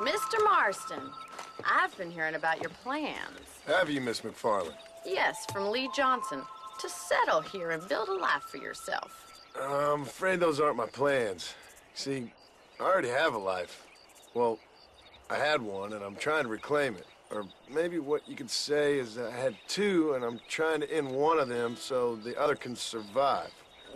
Mr. Marston, I've been hearing about your plans. Have you, Miss McFarland? Yes, from Lee Johnson, to settle here and build a life for yourself. I'm afraid those aren't my plans. See, I already have a life. Well, I had one, and I'm trying to reclaim it. Or maybe what you could say is I had two, and I'm trying to end one of them so the other can survive.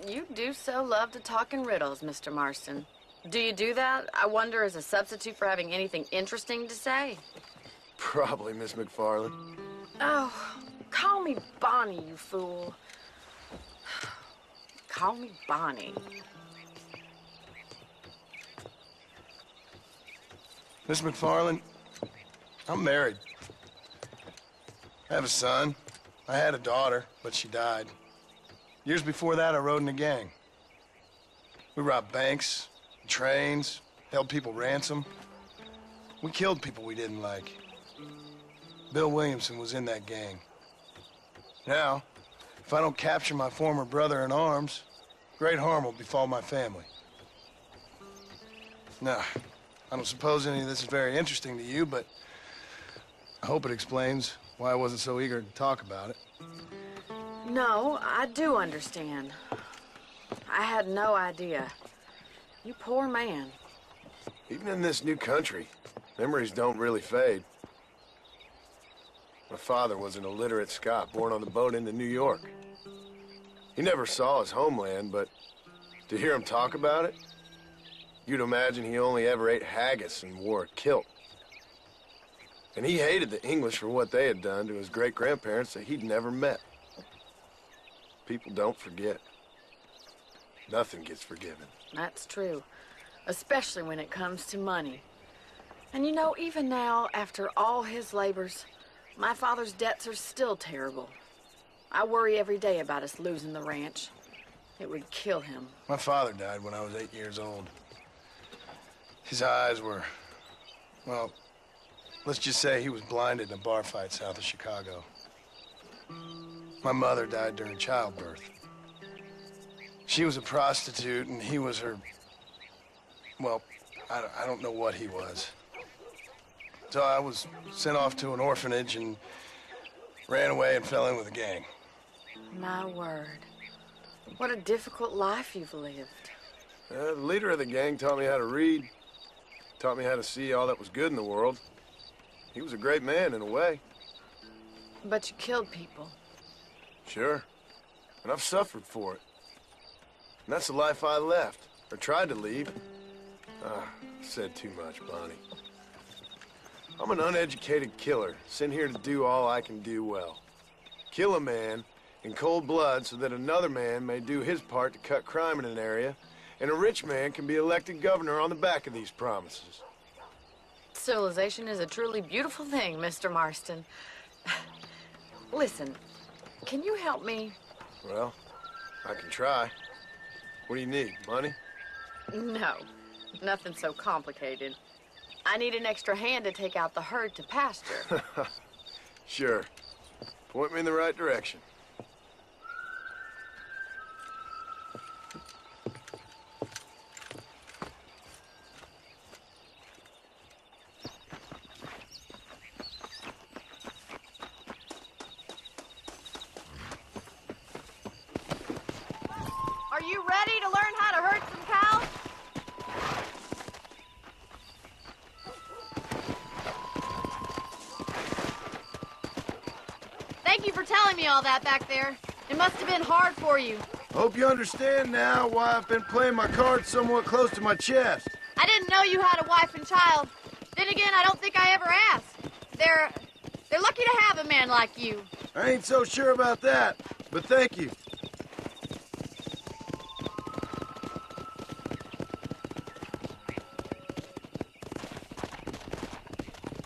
You do so love to talk in riddles, Mr. Marston. Do you do that, I wonder, as a substitute for having anything interesting to say? Probably, Miss McFarland. Oh, call me Bonnie, you fool. Call me Bonnie. Miss McFarland, I'm married. I have a son. I had a daughter, but she died. Years before that, I rode in a gang. We robbed banks, trains, held people ransom. We killed people we didn't like. Bill Williamson was in that gang. Now, if I don't capture my former brother in arms, great harm will befall my family. Now, I don't suppose any of this is very interesting to you, but I hope it explains why I wasn't so eager to talk about it. No, I do understand. I had no idea. You poor man. Even in this new country, memories don't really fade. My father was an illiterate Scot born on the boat into New York. He never saw his homeland, but to hear him talk about it, you'd imagine he only ever ate haggis and wore a kilt. And he hated the English for what they had done to his great-grandparents that he'd never met. People don't forget. Nothing gets forgiven. That's true, especially when it comes to money. And you know, even now, after all his labors, my father's debts are still terrible. I worry every day about us losing the ranch. It would kill him. My father died when I was 8 years old. His eyes were, well, let's just say he was blinded in a bar fight south of Chicago. My mother died during childbirth. She was a prostitute, and he was her, well, I don't know what he was. So I was sent off to an orphanage and ran away and fell in with a gang. My word. What a difficult life you've lived. The leader of the gang taught me how to read, taught me how to see all that was good in the world. He was a great man in a way. But you killed people. Sure. And I've suffered for it. And that's the life I left, or tried to leave. Said too much, Bonnie. I'm an uneducated killer, sent here to do all I can do well. Kill a man in cold blood so that another man may do his part to cut crime in an area, and a rich man can be elected governor on the back of these promises. Civilization is a truly beautiful thing, Mr. Marston. Listen, can you help me? Well, I can try. What do you need, money? No, nothing so complicated. I need an extra hand to take out the herd to pasture. Sure. Point me in the right direction. Are you ready to learn how to herd some cows? Thank you for telling me all that back there. It must have been hard for you. Hope you understand now why I've been playing my cards somewhat close to my chest. I didn't know you had a wife and child. Then again, I don't think I ever asked. They're lucky to have a man like you. I ain't so sure about that, but thank you.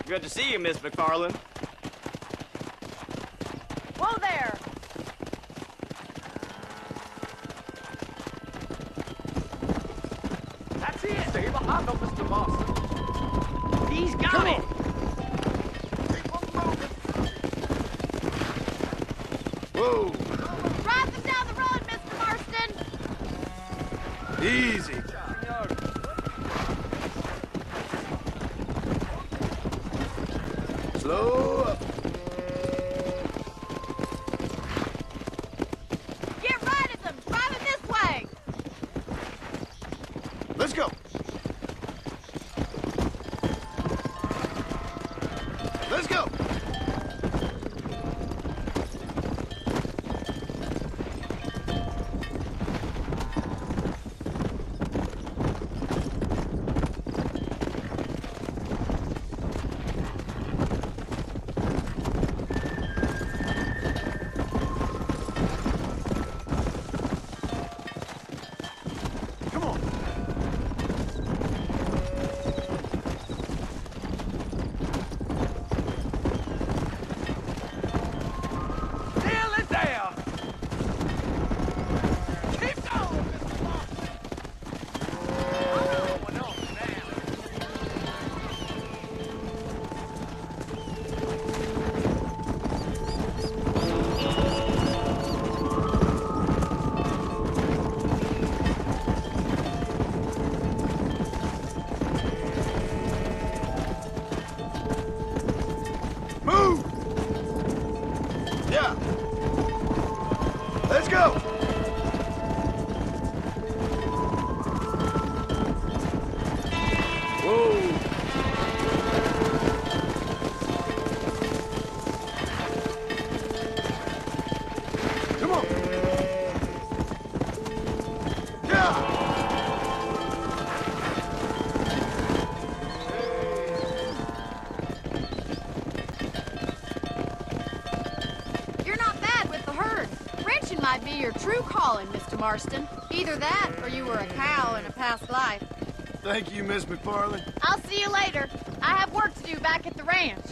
Good to see you, Miss McFarland. Whoa there! That's it! Stay behind them, Mr. Marston. He's got it! Whoa! Drive them down the road, Mr. Marston! Easy. Slow up. Get right at them! Driving this way! Let's go. Let's go. Come on. Nail it down! Keep going, Mr. Moss! I'm going on now. Move! Yeah. Let's go. Whoa. Come on. Yeah. You're not bad with the herd. Ranching might be your true calling, Mr. Marston. Either that, or you were a cow in a past life. Thank you, Miss McFarland. I'll see you later. I have work to do back at the ranch.